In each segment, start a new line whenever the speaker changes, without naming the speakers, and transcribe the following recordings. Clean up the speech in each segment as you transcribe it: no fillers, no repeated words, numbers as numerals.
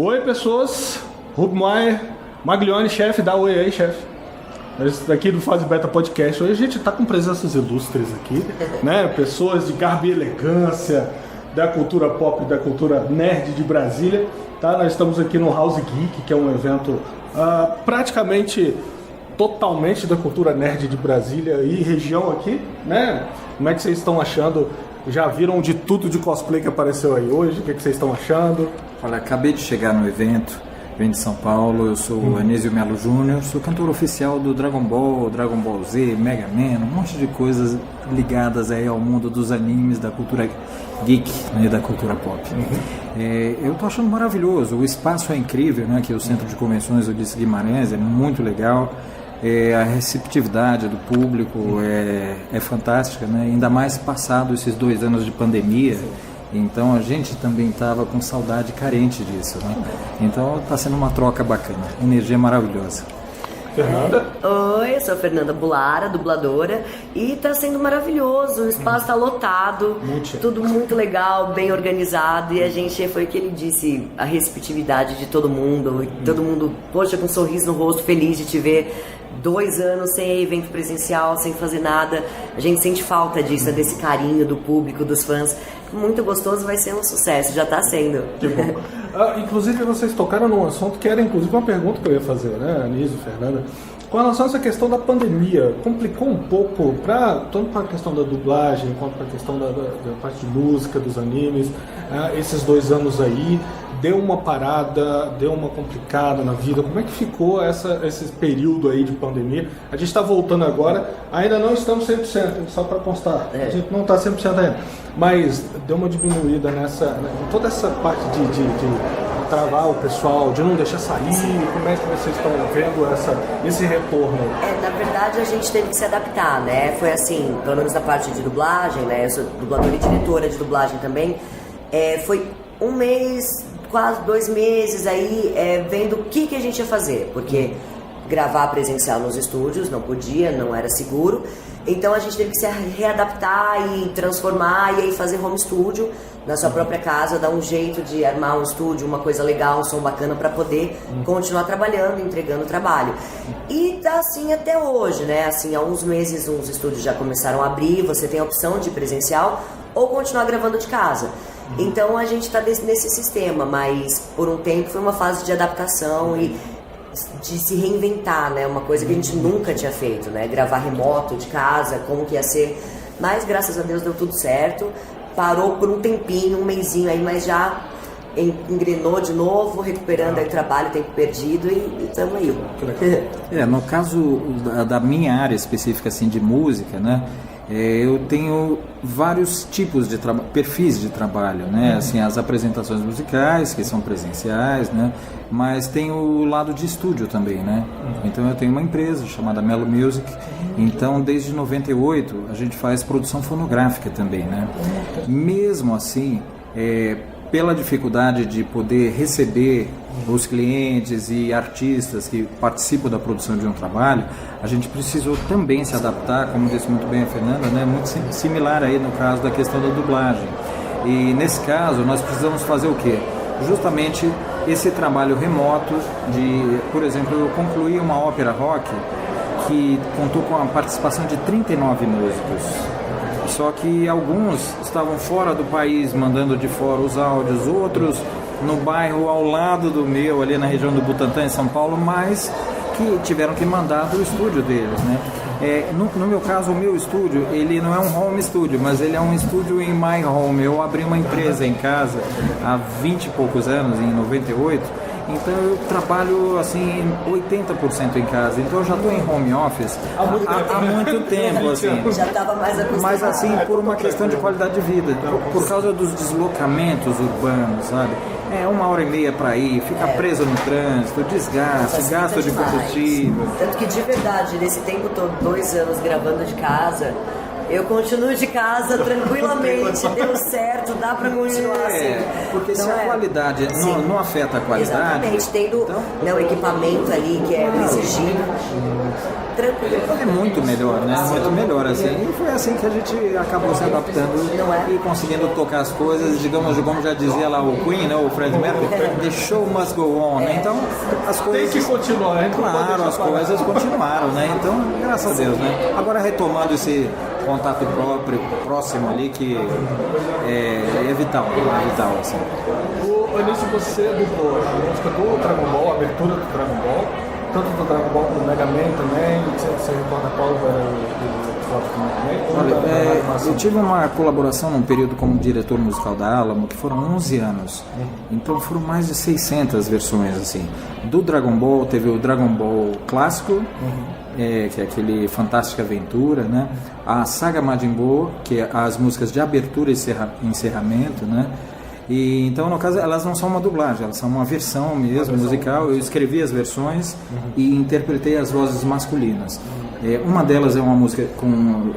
Oi, pessoas. Rubmaier, Maglione, chefe, dá oi aí, chefe. Daqui do Fase Beta Podcast. Hoje a gente tá com presenças ilustres aqui, né? Pessoas de garbo e elegância, da cultura pop, da cultura nerd de Brasília. Tá? Nós estamos aqui no House Geek, que é um evento praticamente totalmente da cultura nerd de Brasília e região aqui, né? Como é que vocês estão achando? Já viram de tudo de cosplay que apareceu aí hoje? O que vocês estão achando?
Olha, acabei de chegar no evento, venho de São Paulo, eu sou o Anísio Melo Júnior, sou cantor oficial do Dragon Ball Z, Mega Man, um monte de coisas ligadas aí ao mundo dos animes, da cultura geek, né, da cultura pop. Eu tô achando maravilhoso, o espaço é incrível, né, que o Centro de Convenções Ulisses Guimarães é muito legal. A receptividade do público é fantástica, né? Ainda mais passado esses 2 anos de pandemia, então a gente também estava com saudade carente disso, né? Então está sendo uma troca bacana, energia maravilhosa.
Fernanda?
Oi, eu sou a Fernanda Bulara, dubladora, e está sendo maravilhoso, o espaço está lotado, tudo muito legal, bem organizado, e a gente, foi o que ele disse, a receptividade de todo mundo, poxa, com um sorriso no rosto, feliz de te ver. 2 anos sem evento presencial, sem fazer nada, a gente sente falta disso, desse carinho do público, dos fãs. Muito gostoso, vai ser um sucesso, já está sendo.
Que bom. Inclusive vocês tocaram num assunto que era inclusive uma pergunta que eu ia fazer, né, Anísio, Fernanda. Com relação a essa questão da pandemia, complicou um pouco, tanto para a questão da dublagem, quanto para a questão da parte de música, dos animes, esses 2 anos aí, deu uma parada, deu uma complicada na vida. Como é que ficou esse período aí de pandemia? A gente está voltando agora, ainda não estamos 100%, só para constar, a gente não está 100% ainda, mas deu uma diminuída toda essa parte de travar o pessoal, de não deixar sair. Como é que vocês estão vendo esse retorno?
Na verdade a gente teve que se adaptar, né? Foi assim, pelo menos na parte de dublagem, né? Eu sou dubladora e diretora de dublagem também. Foi 1 mês, quase 2 meses aí, vendo o que a gente ia fazer, porque gravar presencial nos estúdios não podia, não era seguro, então a gente teve que se readaptar e transformar e aí fazer home studio na sua própria casa, dar um jeito de armar um estúdio, uma coisa legal, um som bacana para poder continuar trabalhando, entregando trabalho. E tá assim até hoje, né? Assim, há uns meses uns estúdios já começaram a abrir, você tem a opção de presencial ou continuar gravando de casa. Então a gente está nesse sistema, mas por um tempo foi uma fase de adaptação e de se reinventar, né? Uma coisa que a gente nunca tinha feito, né? Gravar remoto de casa, como que ia ser. Mas graças a Deus deu tudo certo. Parou por um tempinho, 1 mesinho aí, mas já engrenou de novo, recuperando aí o trabalho, tempo perdido e estamos aí.
No caso da minha área específica assim, de música, né? Eu tenho vários tipos de perfis de trabalho, né? Assim, as apresentações musicais, que são presenciais, né? Mas tem o lado de estúdio também, né? Então eu tenho uma empresa chamada Melo Music, então desde 98 a gente faz produção fonográfica também, né? Mesmo assim, pela dificuldade de poder receber os clientes e artistas que participam da produção de um trabalho, a gente precisou também se adaptar, como disse muito bem a Fernanda, né? Muito similar aí no caso da questão da dublagem. E nesse caso nós precisamos fazer o quê? Justamente esse trabalho remoto de, por exemplo, eu concluí uma ópera rock que contou com a participação de 39 músicos. Só que alguns estavam fora do país, mandando de fora os áudios, outros no bairro ao lado do meu, ali na região do Butantã, em São Paulo, mas que tiveram que mandar do estúdio deles, né? No meu caso, o meu estúdio, ele não é um home studio, mas ele é um estúdio em my home. Eu abri uma empresa em casa há 20 e poucos anos, em 98, então eu trabalho assim 80% em casa, então eu já estou em home office há muito tempo, assim.
Já estava mais acostumado.
Mas assim, por uma questão de qualidade de vida, por causa dos deslocamentos urbanos, sabe? 1h30 para ir, fica preso no trânsito, desgaste, gasto de combustível.
Tanto que de verdade, nesse tempo todo, 2 anos gravando de casa, Eu continuo de casa tranquilamente, deu certo, dá pra continuar assim.
Porque se a qualidade não afeta a qualidade...
Exatamente, tendo o equipamento ali que é exigido, tranquilo.
É muito melhor, né? Muito melhor, assim. E foi assim que a gente acabou se adaptando e conseguindo tocar as coisas, digamos, como já dizia lá o Queen, né? O Fred Mercury, the show must go on, né? Então, as coisas...
Tem que continuar, hein?
Claro, as coisas continuaram, né? Então, graças a Deus, né? Agora, retomando esse contato próximo ali, que é vital, assim.
O Anísio, você dublou a música do Dragon Ball, a abertura do Dragon Ball, tanto do Dragon Ball como do Mega Man também. Você recorda qual era o episódio do Mega Man?
Olha, eu tive uma colaboração num período como diretor musical da Alamo, que foram 11 anos. Então foram mais de 600 versões, assim. Do Dragon Ball, teve o Dragon Ball clássico, que é aquele Fantástica Aventura, né? A saga Majin Buu, que é as músicas de abertura e encerramento, né? E, então, no caso, elas não são uma dublagem, elas são uma versão mesmo, musical. Eu escrevi as versões e interpretei as vozes masculinas. Uma delas é uma música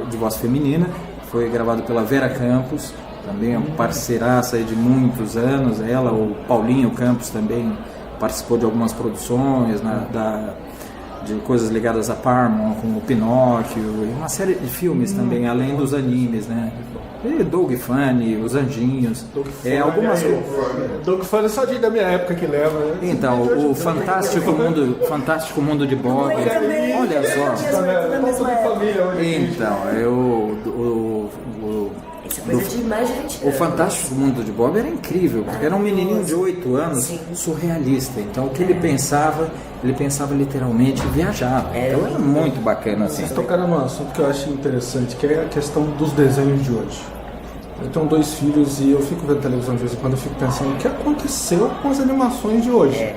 de voz feminina, foi gravada pela Vera Campos, também é uma parceiraça aí de muitos anos. Ela, o Paulinho Campos também participou de algumas produções, de coisas ligadas a Paramount, como o Pinóquio, e uma série de filmes também, além dos animes, né? E Doug Funny, Os Anjinhos, algumas coisas.
Doug Funny é só da minha época que leva, né?
Então, o Fantástico Mundo de Bob, olha só. Então, o Fantástico Mundo de Bob era incrível, porque era um menininho de 8 anos, surrealista. Então, o que ele pensava literalmente e viajava. Então, era muito bacana, assim.
Vocês tocaram num assunto que eu acho interessante, que é a questão dos desenhos de hoje. Eu tenho 2 filhos e eu fico vendo televisão de vez em quando, eu fico pensando, o que aconteceu com as animações de hoje?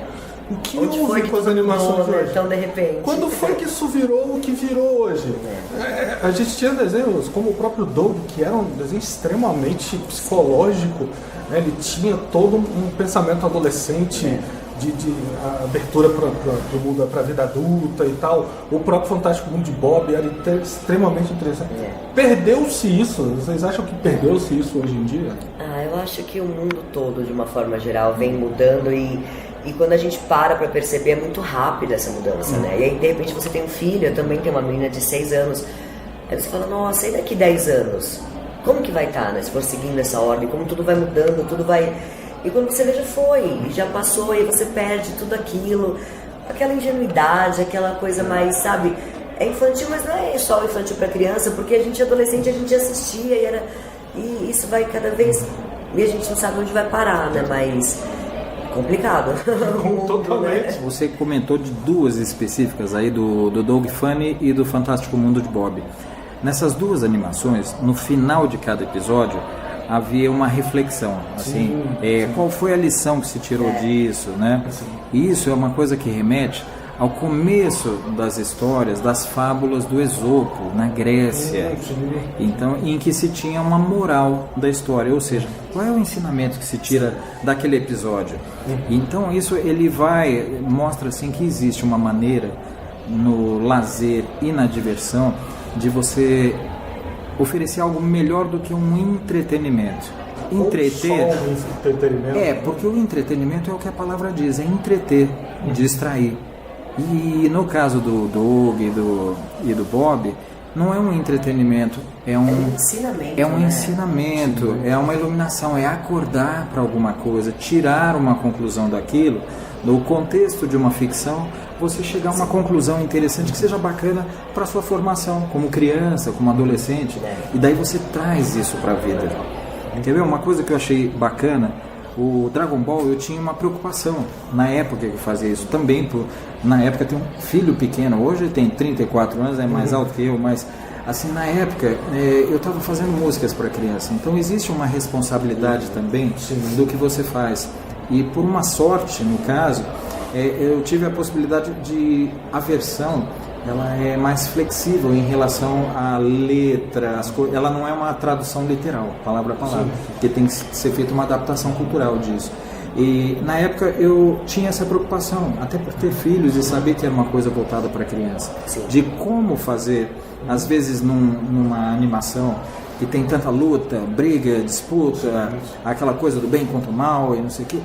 O que houve com as animações de hoje?
Então, de repente.
Quando foi que isso virou o que virou hoje? A gente tinha desenhos como o próprio Doug, que era um desenho extremamente psicológico, né? Ele tinha todo um pensamento adolescente, de abertura para o mundo, para a vida adulta e tal. O próprio Fantástico Mundo de Bob era extremamente interessante. Perdeu-se isso? Vocês acham que perdeu-se isso hoje em dia?
Eu acho que o mundo todo, de uma forma geral, vem mudando e quando a gente para perceber, é muito rápida essa mudança, né? E aí, de repente, você tem um filho, eu também tenho uma menina de 6 anos. Aí você fala, nossa, e daqui 10 anos? Como que vai estar, né? Se for seguindo essa ordem, como tudo vai mudando, tudo vai... E quando você vê, já passou, e você perde tudo aquilo, aquela ingenuidade, aquela coisa mais, sabe? É infantil, mas não é só infantil para criança, porque a gente adolescente, a gente assistia e isso vai cada vez... E a gente não sabe onde vai parar, né? Mas... complicado.
Totalmente.
Você comentou de 2 específicas aí, do Doug Funny e do Fantástico Mundo de Bob. Nessas 2 animações, no final de cada episódio, havia uma reflexão, assim, qual foi a lição que se tirou disso, né? E isso é uma coisa que remete ao começo das histórias, das fábulas do Esopo, na Grécia. Então, em que se tinha uma moral da história, ou seja, qual é o ensinamento que se tira daquele episódio? Então, isso ele mostra assim que existe uma maneira no lazer e na diversão de você oferecer algo melhor do que um entretenimento. Entreter. Porque o entretenimento é o que a palavra diz, é entreter, distrair. E no caso do Doug e do Bob, não é um entretenimento, é um ensinamento, é uma iluminação, é acordar para alguma coisa, tirar uma conclusão daquilo. No contexto de uma ficção, você chegar a uma conclusão interessante que seja bacana para a sua formação, como criança, como adolescente, e daí você traz isso para a vida. Quer ver uma coisa que eu achei bacana? O Dragon Ball, eu tinha uma preocupação na época que eu fazia isso também. Na época eu tenho um filho pequeno, hoje ele tem 34 anos, é mais alto que eu, mas assim, na época eu estava fazendo músicas para criança, então existe uma responsabilidade também do que você faz. E por uma sorte, no caso, eu tive a possibilidade de a versão, ela é mais flexível em relação à letra, ela não é uma tradução literal, palavra a palavra, porque tem que ser feita uma adaptação cultural disso. E na época eu tinha essa preocupação, até por ter filhos e saber que era uma coisa voltada para a criança.
Sim.
De como fazer, às vezes numa animação que tem tanta luta, briga, disputa, aquela coisa do bem contra o mal e não sei o quê.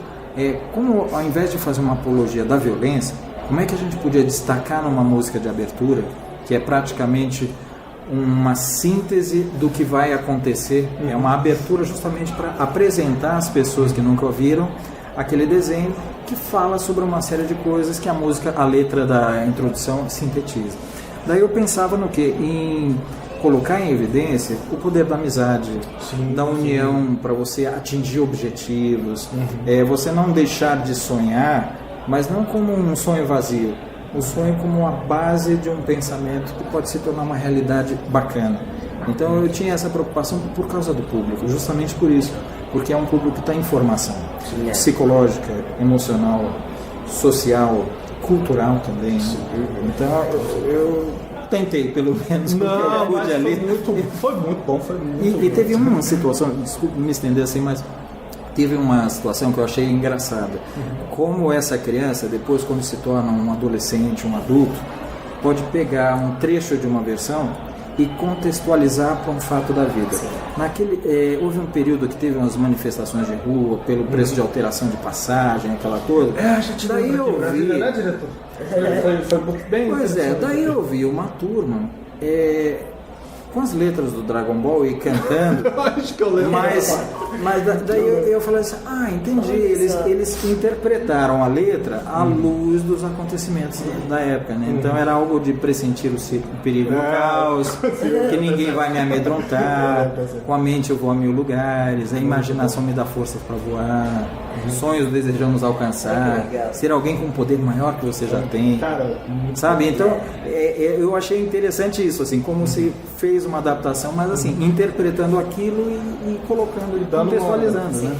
Como ao invés de fazer uma apologia da violência, como é que a gente podia destacar numa música de abertura, que é praticamente uma síntese do que vai acontecer, é uma abertura justamente para apresentar às pessoas que nunca ouviram aquele desenho que fala sobre uma série de coisas que a música, a letra da introdução sintetiza. Daí eu pensava no quê? Em colocar em evidência o poder da amizade, da união, para você atingir objetivos, você não deixar de sonhar, mas não como um sonho vazio, um sonho como a base de um pensamento que pode se tornar uma realidade bacana. Então eu tinha essa preocupação por causa do público, justamente por isso, porque é um público que está em formação psicológica, emocional, social, cultural também. Então eu tentei, pelo menos, porque eu pude ali.
Foi muito bom.
E teve uma situação, desculpe me estender assim, mas teve uma situação que eu achei engraçada. Como essa criança, depois quando se torna um adolescente, um adulto, pode pegar um trecho de uma versão e contextualizar para um fato da vida. Houve um período que teve umas manifestações de rua pelo preço de alteração de passagem, aquela coisa.
A gente daí eu vi, né, diretor? Foi muito bem.
Pois daí eu vi uma turma com as letras do Dragon Ball e cantando.
Eu acho que eu lembro.
Mas daí eu falei assim, entendi, eles interpretaram a letra à luz dos acontecimentos da época, né? Então era algo de pressentir o perigo, o caos, que ninguém vai me amedrontar, com a mente eu vou a 1000 lugares, a imaginação me dá forças para voar, sonhos desejamos alcançar, ser alguém com um poder maior que você já tem, sabe? Então eu achei interessante isso, assim, como se fez uma adaptação, mas assim, interpretando aquilo e colocando e contextualizando, né?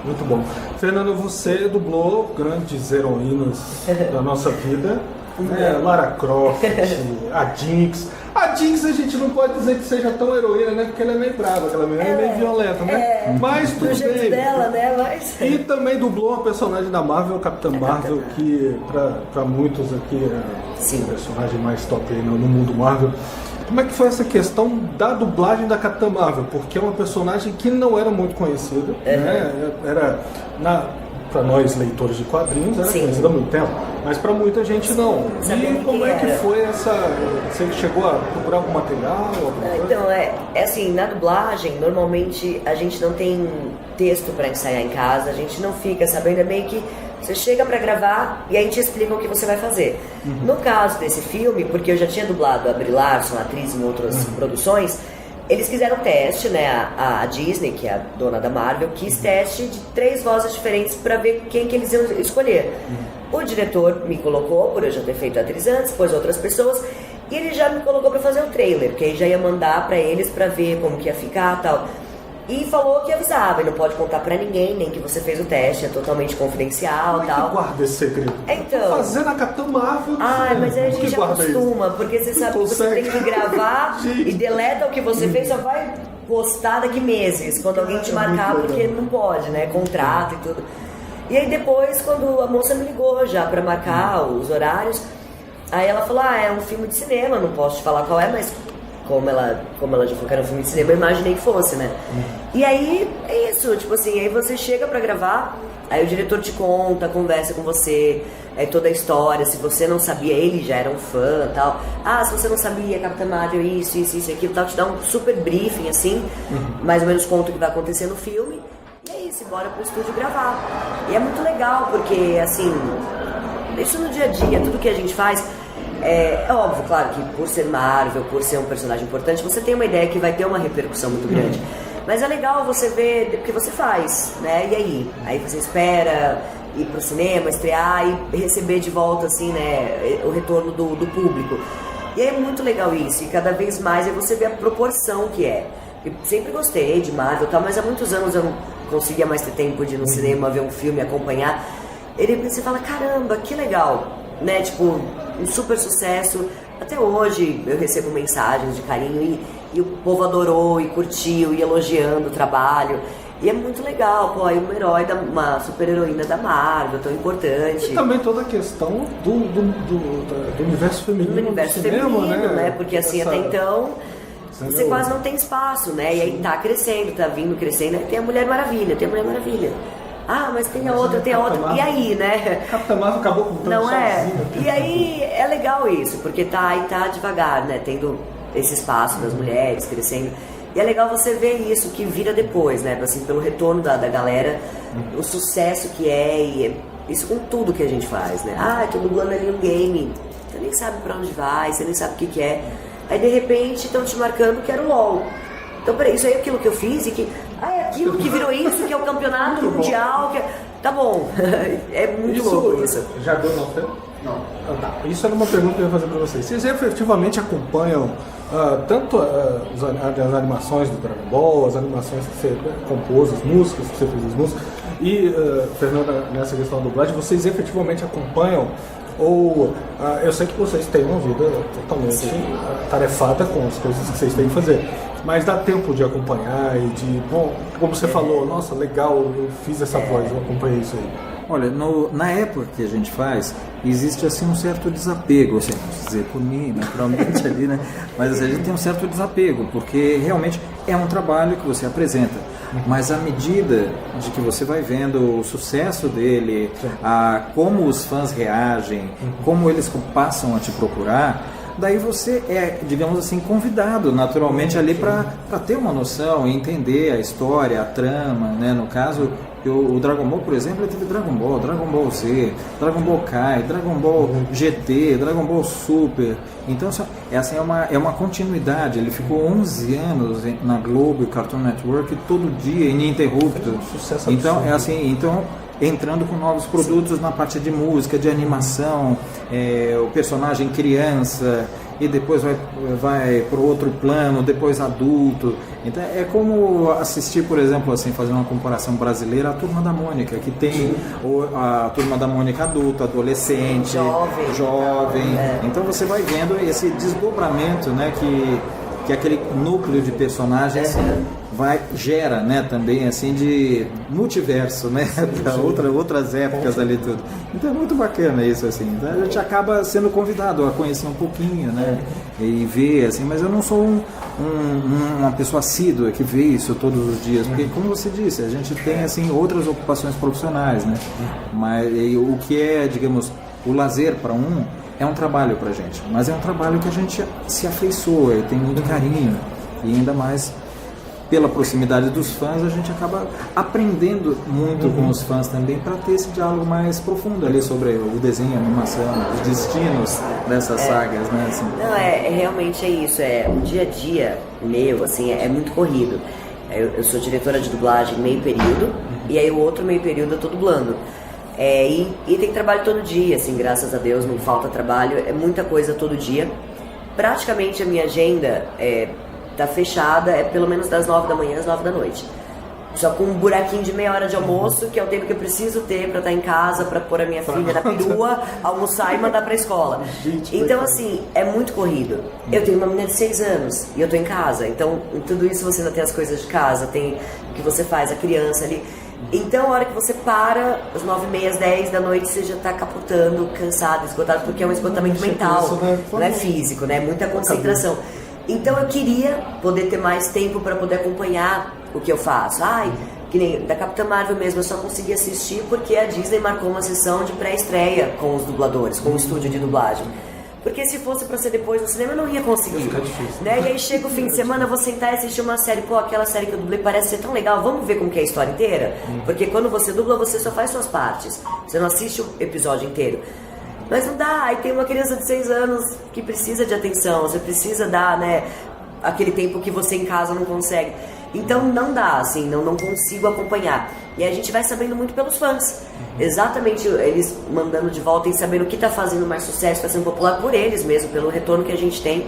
Muito bom. Fernando, você dublou grandes heroínas da nossa vida, Lara Croft, a Jinx. A Jinx a gente não pode dizer que seja tão heroína, né? Porque ela é meio brava, aquela menina é meio violenta, né? Mas tudo bem.
Dela, né? Mas...
E também dublou uma personagem da Marvel, Capitã Marvel, que para muitos aqui é o personagem mais top aí no mundo Marvel. Como é que foi essa questão da dublagem da Capitã Marvel? Porque é uma personagem que não era muito conhecida, né? Para nós leitores de quadrinhos era conhecida há muito tempo, mas para muita gente não. E como é que foi essa... Você chegou a procurar algum material?
Então, assim, na dublagem, normalmente a gente não tem texto para ensaiar em casa, a gente não fica sabendo, é meio que você chega para gravar e aí te explica o que você vai fazer. No caso desse filme, porque eu já tinha dublado a Brie Larson, atriz em outras produções, eles fizeram teste, né? A Disney, que é a dona da Marvel, quis teste de 3 vozes diferentes para ver quem que eles iam escolher. O diretor me colocou, por eu já ter feito a atriz antes, depois outras pessoas, e ele já me colocou para fazer o trailer, que aí já ia mandar para eles para ver como que ia ficar e tal. E falou que avisava, e não pode contar pra ninguém, nem que você fez o teste, é totalmente confidencial e tal.
Que guarda esse segredo?
Então...
Fazendo a Capitã Marvel...
mas aí a gente já acostuma, porque você sabe que você tem que gravar e deleta o que você fez, só vai postar daqui meses, quando alguém te marcar, porque não pode, né? Contrato e tudo. E aí depois, quando a moça me ligou já pra marcar os horários, aí ela falou, é um filme de cinema, não posso te falar qual é, mas... Como ela já falou que era um filme de cinema, eu imaginei que fosse, né? E aí, é isso, tipo assim, aí você chega pra gravar, aí o diretor te conta, conversa com você, aí toda a história, se você não sabia, ele já era um fã e tal. Se você não sabia, Capitã Marvel, isso, aquilo, tal, te dá um super briefing, assim, mais ou menos conta o que vai acontecer no filme, e é isso, bora pro estúdio gravar. E é muito legal, porque, assim, isso no dia a dia, tudo que a gente faz... É óbvio, claro, que por ser Marvel, por ser um personagem importante, você tem uma ideia que vai ter uma repercussão muito grande. Mas é legal você ver o que você faz, né? E aí? Aí você espera ir pro cinema, estrear e receber de volta, assim, né? O retorno do público. E é muito legal isso. E cada vez mais você vê a proporção que é. Eu sempre gostei de Marvel e tal, mas há muitos anos eu não conseguia mais ter tempo de ir no cinema, ver um filme, acompanhar. E depois você fala, caramba, que legal, né? Tipo... um super sucesso, até hoje eu recebo mensagens de carinho e o povo adorou e curtiu e elogiando o trabalho, E é muito legal, pô, aí uma herói, uma super-heroína da Marvel, tão importante.
E também toda a questão do universo feminino.
Do universo
cinema,
feminino, né? Porque assim, até então, você quase não tem espaço, né? E aí tá crescendo, tá vindo crescendo. Aí tem a Mulher Maravilha, Ah, mas tem a outra. E aí, né?
Capitã Marvel acabou com tudo
Não é?
sozinha.
E aí é legal isso, porque tá devagar, né? Tendo esse espaço das mulheres crescendo. E é legal você ver isso que vira depois, né? Assim, pelo retorno da galera, o sucesso que é, e isso com tudo que a gente faz, né? Ah, tô dublando ali um game, você nem sabe pra onde vai, você nem sabe o que é. Aí de repente estão te marcando que era o LOL. Então, peraí, isso aí é aquilo que eu fiz e que. Ah, é aquilo que virou isso, que é o campeonato mundial. Que é... Tá bom, é muito louco isso.
Já deu não tempo?
Não.
Tá. Isso era uma pergunta que eu ia fazer pra vocês. Vocês efetivamente acompanham tanto as animações do Dragon Ball, as animações que você compôs, as músicas que você fez as músicas, e, Fernanda, nessa questão da dublagem, vocês efetivamente acompanham? Ou eu sei que vocês têm uma vida totalmente tarefada com as coisas que vocês têm que fazer, mas dá tempo de acompanhar e de, bom, como você falou, nossa, legal, eu fiz essa voz, eu acompanhei isso aí.
Olha, na época que a gente faz, existe assim um certo desapego, assim, não dizer por mim, naturalmente ali, né? Mas assim, a gente tem um certo desapego, porque realmente é um trabalho que você apresenta. Mas à medida de que você vai vendo o sucesso dele, como os fãs reagem, como eles passam a te procurar, daí você é, digamos assim, convidado naturalmente ali para ter uma noção e entender a história, a trama, né? No caso, o Dragon Ball, por exemplo, ele teve Dragon Ball Z, Dragon Ball Kai, Dragon Ball GT, Dragon Ball Super. Então, é uma continuidade. Ele ficou 11 anos na Globo e Cartoon Network, todo dia, ininterrupto.
Sucesso
então,
absurdo.
Entrando com novos produtos na parte de música, de animação, o personagem criança, e depois vai para o outro plano, depois adulto. Então é como assistir, por exemplo, assim, fazer uma comparação brasileira, a Turma da Mônica, que tem a Turma da Mônica adulta, adolescente, jovem. Então você vai vendo esse desdobramento, né, que aquele núcleo de personagens gera, né, também assim de multiverso, né, para outras épocas ali tudo. Então é muito bacana isso, assim. Então a gente acaba sendo convidado a conhecer um pouquinho, né, e ver, assim, mas eu não sou uma pessoa assídua que vê isso todos os dias, porque como você disse, a gente tem assim outras ocupações profissionais, né, mas o que é, digamos, o lazer para é um trabalho pra gente, mas é um trabalho que a gente se afeiçoa e tem muito carinho, e ainda mais pela proximidade dos fãs, a gente acaba aprendendo muito com os fãs também, para ter esse diálogo mais profundo ali sobre o desenho, a animação, os destinos dessas sagas, né? Assim.
Não, realmente é isso, o dia a dia meu, assim, é muito corrido. Eu sou diretora de dublagem meio período, e aí o outro meio período eu tô dublando. E tem trabalho todo dia, assim, graças a Deus, não falta trabalho, é muita coisa todo dia. Praticamente a minha agenda tá fechada, pelo menos das 9 da manhã às 9 da noite. Só com um buraquinho de meia hora de almoço, que é o tempo que eu preciso ter pra estar em casa, pra pôr a minha filha na perua, almoçar e mandar pra escola. Então, assim, é muito corrido. Eu tenho uma menina de 6 anos e eu tô em casa, então tudo isso você ainda tem as coisas de casa, tem o que você faz, a criança ali. Então, a hora que você para, às 9h30, às 10 da noite, você já está capotando, cansado, esgotado, porque é um esgotamento mental, não é físico, né? Muita concentração. Então, eu queria poder ter mais tempo para poder acompanhar o que eu faço. Que nem da Capitã Marvel mesmo, eu só consegui assistir porque a Disney marcou uma sessão de pré-estreia com os dubladores, com o estúdio de dublagem. Porque se fosse pra ser depois no cinema, eu não ia conseguir, né? E aí chega o fim de semana, eu vou sentar e assistir uma série, aquela série que eu dublei parece ser tão legal, vamos ver como que é a história inteira? Porque quando você dubla, você só faz suas partes, você não assiste o episódio inteiro. Mas não dá, aí tem uma criança de 6 anos que precisa de atenção, você precisa dar, né, aquele tempo que você em casa não consegue. Então não dá, assim, não consigo acompanhar. E a gente vai sabendo muito pelos fãs. Exatamente, eles mandando de volta e sabendo o que está fazendo mais sucesso, está sendo popular por eles mesmo, pelo retorno que a gente tem,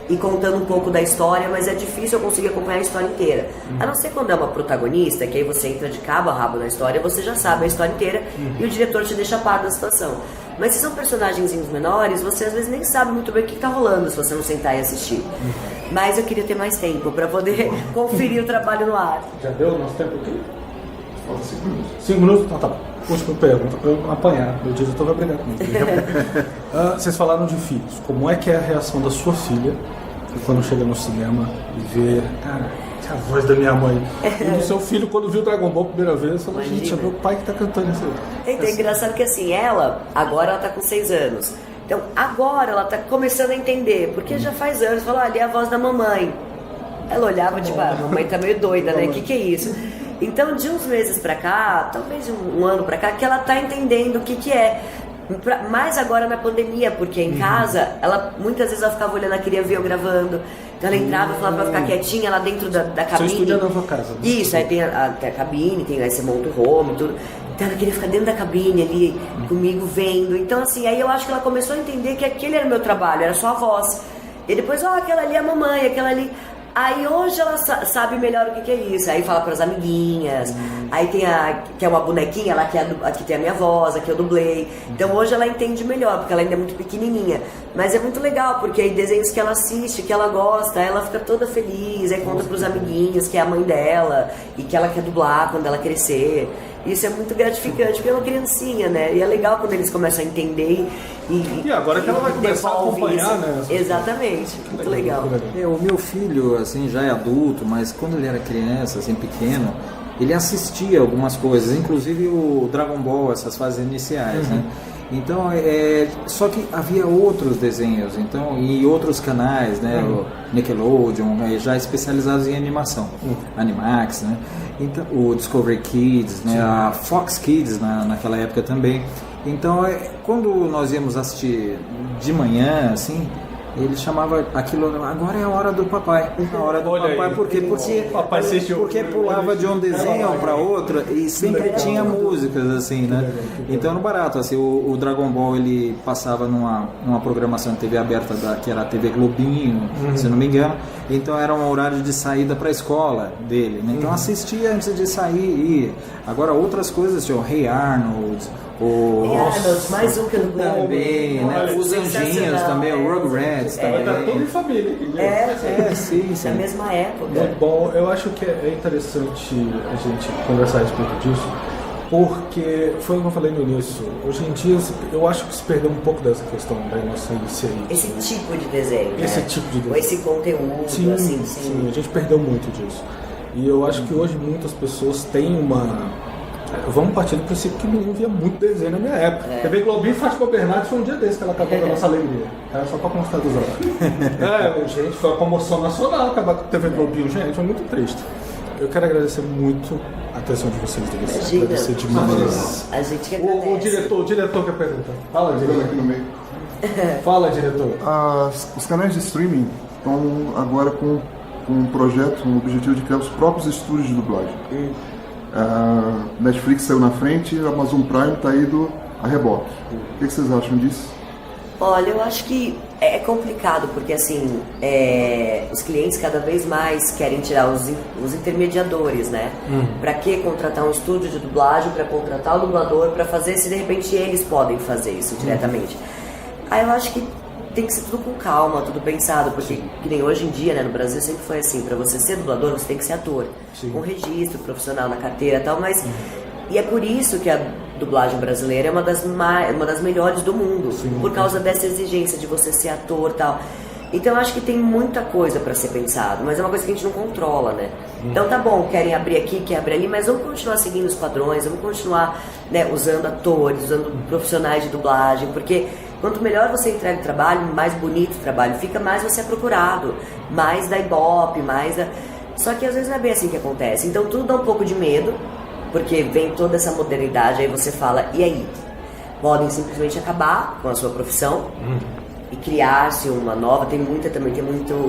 e contando um pouco da história, mas é difícil eu conseguir acompanhar a história inteira. A não ser quando é uma protagonista, que aí você entra de cabo a rabo na história, você já sabe a história inteira e o diretor te deixa a par da situação. Mas se são personagenzinhos menores, você às vezes nem sabe muito bem o que está rolando se você não sentar e assistir. Mas eu queria ter mais tempo para poder conferir o trabalho no ar.
Já deu o nosso tempo aqui?
Falta 5 minutos.
5 minutos? Então tá bom. Última pergunta, para eu apanhar. Meu diretor vai brigar comigo. Vocês falaram de filhos. Como é que é a reação da sua filha quando chega no cinema e vê, cara, a voz da minha mãe? E do seu filho, quando viu o Dragon Ball a primeira vez, falou, gente, é meu pai que tá cantando isso aí.
Então, é engraçado que assim, agora ela tá com 6 anos. Então, agora ela tá começando a entender, porque já faz anos, falou, ali é a voz da mamãe. Ela olhava, tipo, a mamãe tá meio doida, né? O que é isso? Então, de uns meses pra cá, talvez um ano pra cá, que ela tá entendendo o que é. Mais agora na pandemia, porque em casa, muitas vezes ela ficava olhando, ela queria ver eu gravando. Então ela entrava e falava pra ficar quietinha lá dentro da cabine.
Seu estúdio é na sua casa.
Isso, aí tem a cabine, aí você monta o home e tudo. Então ela queria ficar dentro da cabine ali, comigo, vendo. Então assim, aí eu acho que ela começou a entender que aquele era o meu trabalho, era só a voz. E depois, aquela ali é a mamãe, aquela ali... Aí hoje ela sabe melhor o que é isso. Aí fala para as amiguinhas. Aí tem que é uma bonequinha lá que tem a minha voz, aqui eu dublei. Então hoje ela entende melhor, porque ela ainda é muito pequenininha. Mas é muito legal, porque aí desenhos que ela assiste, que ela gosta, ela fica toda feliz. Aí conta para os amiguinhos que é a mãe dela e que ela quer dublar quando ela crescer. Isso é muito gratificante, porque é uma criancinha, né? E é legal quando eles começam a entender
e agora que ela vai começar a acompanhar, né?
Exatamente, muito legal.
O meu filho, assim, já é adulto, mas quando ele era criança, assim, pequeno, ele assistia algumas coisas, inclusive o Dragon Ball, essas fases iniciais, né? Então, só que havia outros desenhos, então, e outros canais, né? O Nickelodeon, já especializados em animação, Animax, né? Então, o Discovery Kids, né? A Fox Kids naquela época também. Então, quando nós íamos assistir de manhã, assim, ele chamava aquilo, agora é a hora do papai. A hora do papai, por quê? Porque pulava de um desenho para outro e sempre tinha músicas, assim, né? Então, no barato, assim, o Dragon Ball, ele passava numa programação de TV aberta, que era a TV Globinho, se não me engano. Então, era um horário de saída para a escola dele, né? Então, assistia antes de sair e... Agora, outras coisas, tipo, Hey Arnold...
mais um que eu dublei
também, né? Os Anjinhos também, o Rugrats também.
Tá tudo em família.
Sim.
Na mesma época.
Muito bom, eu acho que é interessante a gente conversar a respeito disso, porque foi o que eu falei no início. Hoje em dia, eu acho que se perdeu um pouco dessa questão da inocência aí.
Esse tipo de desenho,
Esse
né?
tipo de desenho.
Ou esse conteúdo,
sim,
assim.
Sim, a gente perdeu muito disso. E eu acho que hoje muitas pessoas têm uma... Vamos partir do princípio que não via muito desenho na minha época. TV Globinho e Fátima Bernardes foi um dia desse que ela acabou da nossa alegria. Era só pra constar dos olhos. Gente, foi uma comoção nacional acabar com a TV Globinho, gente, foi muito triste. Eu quero agradecer muito a atenção de vocês dois. Agradecer demais.
A gente que agradece.
O diretor quer perguntar. Fala, diretor.
Aqui no meio.
Fala, diretor.
Os canais de streaming estão agora com um projeto, um objetivo de criar os próprios estúdios de dublagem. A Netflix saiu na frente e a Amazon Prime está indo a reboque. O que vocês acham disso?
Olha, eu acho que é complicado, porque assim, os clientes cada vez mais querem tirar os intermediadores, né? Pra que contratar um estúdio de dublagem, pra contratar o dublador, pra fazer se de repente eles podem fazer isso diretamente. Aí eu acho que tem que ser tudo com calma, tudo pensado, porque que nem hoje em dia, né, no Brasil sempre foi assim, para você ser dublador, você tem que ser ator, com registro profissional na carteira e tal, mas... E é por isso que a dublagem brasileira é uma das melhores do mundo, por causa dessa exigência de você ser ator e tal. Então eu acho que tem muita coisa para ser pensado, mas é uma coisa que a gente não controla, né? Então tá bom, querem abrir aqui, querem abrir ali, mas vamos continuar seguindo os padrões, vamos continuar, né, usando atores, usando profissionais de dublagem, porque quanto melhor você entrega o trabalho, mais bonito o trabalho fica, mais você é procurado, mais dá ibope, mais dá... Só que às vezes não é bem assim que acontece, então tudo dá um pouco de medo, porque vem toda essa modernidade, aí você fala, e aí? Podem simplesmente acabar com a sua profissão e criar-se uma nova, tem muito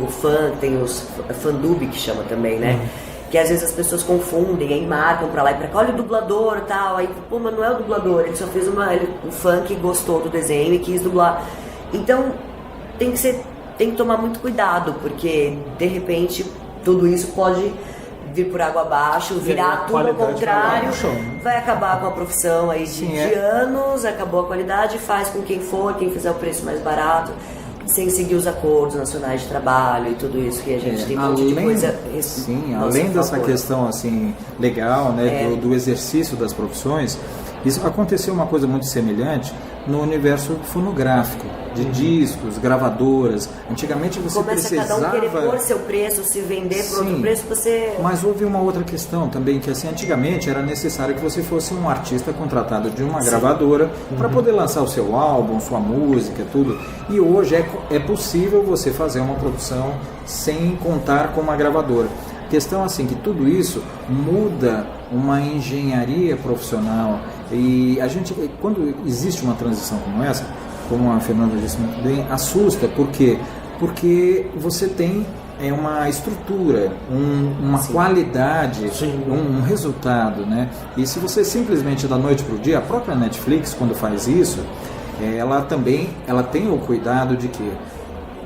fã, tem os fandub que chama também, né? Que às vezes as pessoas confundem, aí marcam pra lá e pra cá, olha o dublador e tal, aí, pô, mas não é o dublador, ele só fez um fã que gostou do desenho e quis dublar. Então, tem que tomar muito cuidado, porque, de repente, tudo isso pode vir por água abaixo, virar tudo ao contrário, vai acabar com a profissão aí de anos, acabou a qualidade, faz com quem for, quem fizer o preço mais barato. sem seguir os acordos nacionais de trabalho e tudo isso que a gente tem um monte de coisa.
Sim, além dessa questão assim legal, né, do exercício das profissões, isso aconteceu uma coisa muito semelhante no universo fonográfico, de discos, gravadoras. Antigamente você precisava...
Começa cada um querer pôr seu preço, se vender por outro preço, você...
Mas houve uma outra questão também, que assim, antigamente era necessário que você fosse um artista contratado de uma gravadora para poder lançar o seu álbum, sua música, tudo. E hoje é possível você fazer uma produção sem contar com uma gravadora. A questão assim, que tudo isso muda uma engenharia profissional. E a gente, quando existe uma transição como essa, como a Fernanda disse muito bem, assusta. Por quê? Porque você tem uma estrutura, uma qualidade, um resultado, né? E se você simplesmente da noite para o dia, a própria Netflix, quando faz isso, ela tem o cuidado de que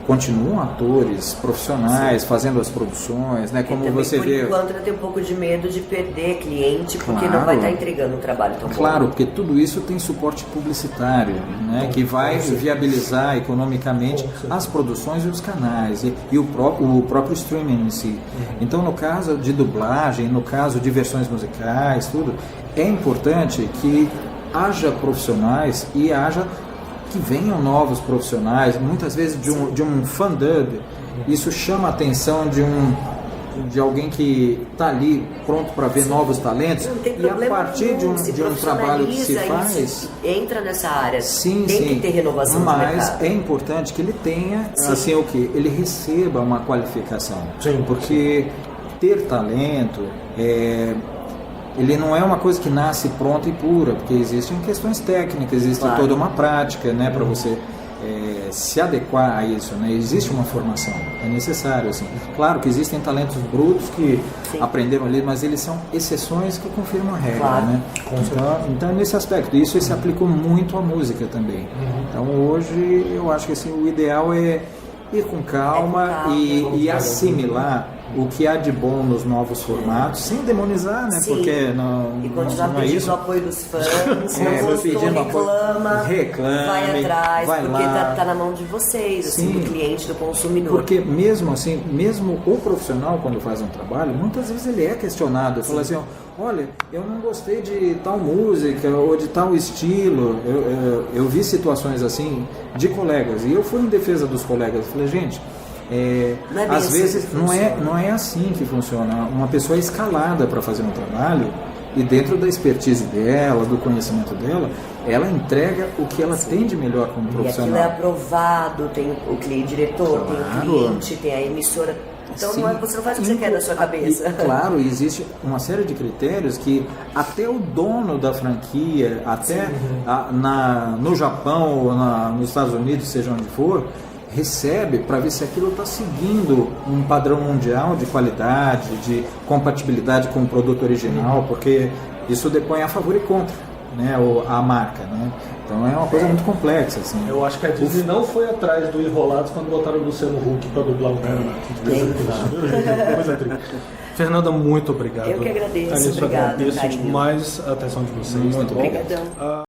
continuam atores profissionais fazendo as produções, né? Como
também,
você vê.
Por enquanto, ela tem um pouco de medo de perder cliente, porque não vai estar entregando um trabalho tão bom.
Claro, porque tudo isso tem suporte publicitário, né? Que vai viabilizar economicamente as produções e os canais e o próprio streaming em si. Então, no caso de dublagem, no caso de versões musicais, tudo, é importante que haja profissionais e que venham novos profissionais, muitas vezes de um fan-dub. Isso chama a atenção de alguém que está ali pronto para ver novos talentos, e a partir de um trabalho que se faz,
entra nessa área,
tem
que ter renovação de mercado.
Mas é importante que ele tenha assim, ele receba uma qualificação, porque ter talento ele não é uma coisa que nasce pronta e pura, porque existem questões técnicas, existe toda uma prática, né, para você se adequar a isso, né? Existe uma formação, é necessário, assim. Claro que existem talentos brutos que aprenderam ali, mas eles são exceções que confirmam a regra, né? Então, nesse aspecto, isso se aplicou muito à música também. Então, hoje, eu acho que assim, o ideal é ir com calma e assimilar o que há de bom nos novos formatos, sem demonizar, né? Porque
e continuar pedindo o apoio dos fãs, não gostou, reclame, vai atrás, porque tá na mão de vocês, assim, do cliente, do consumidor.
Porque mesmo assim, mesmo o profissional, quando faz um trabalho, muitas vezes ele é questionado, fala assim, olha, eu não gostei de tal música ou de tal estilo. Eu vi situações assim de colegas, e eu fui em defesa dos colegas, eu falei, gente, às vezes não é assim que funciona. Uma pessoa é escalada para fazer um trabalho, e dentro da expertise dela, do conhecimento dela, ela entrega o que ela tem de melhor como profissional.
E aquilo é aprovado, tem o diretor, tem o cliente, tem a emissora. Então você não faz o que você quer da sua cabeça.
Claro, existe uma série de critérios que até o dono da franquia, até no Japão ou nos Estados Unidos, seja onde for, recebe para ver se aquilo está seguindo um padrão mundial de qualidade, de compatibilidade com o produto original, porque isso depõe a favor e contra, né, a marca, né? Então é uma coisa muito complexa, assim.
Eu acho que a Disney não foi atrás do Enrolados quando botaram o Luciano Huck para dublar o cara. Fernanda, muito obrigado.
Eu que agradeço. Obrigado.
Agradeço mais a atenção de vocês.
Muito
bom.
Obrigadão.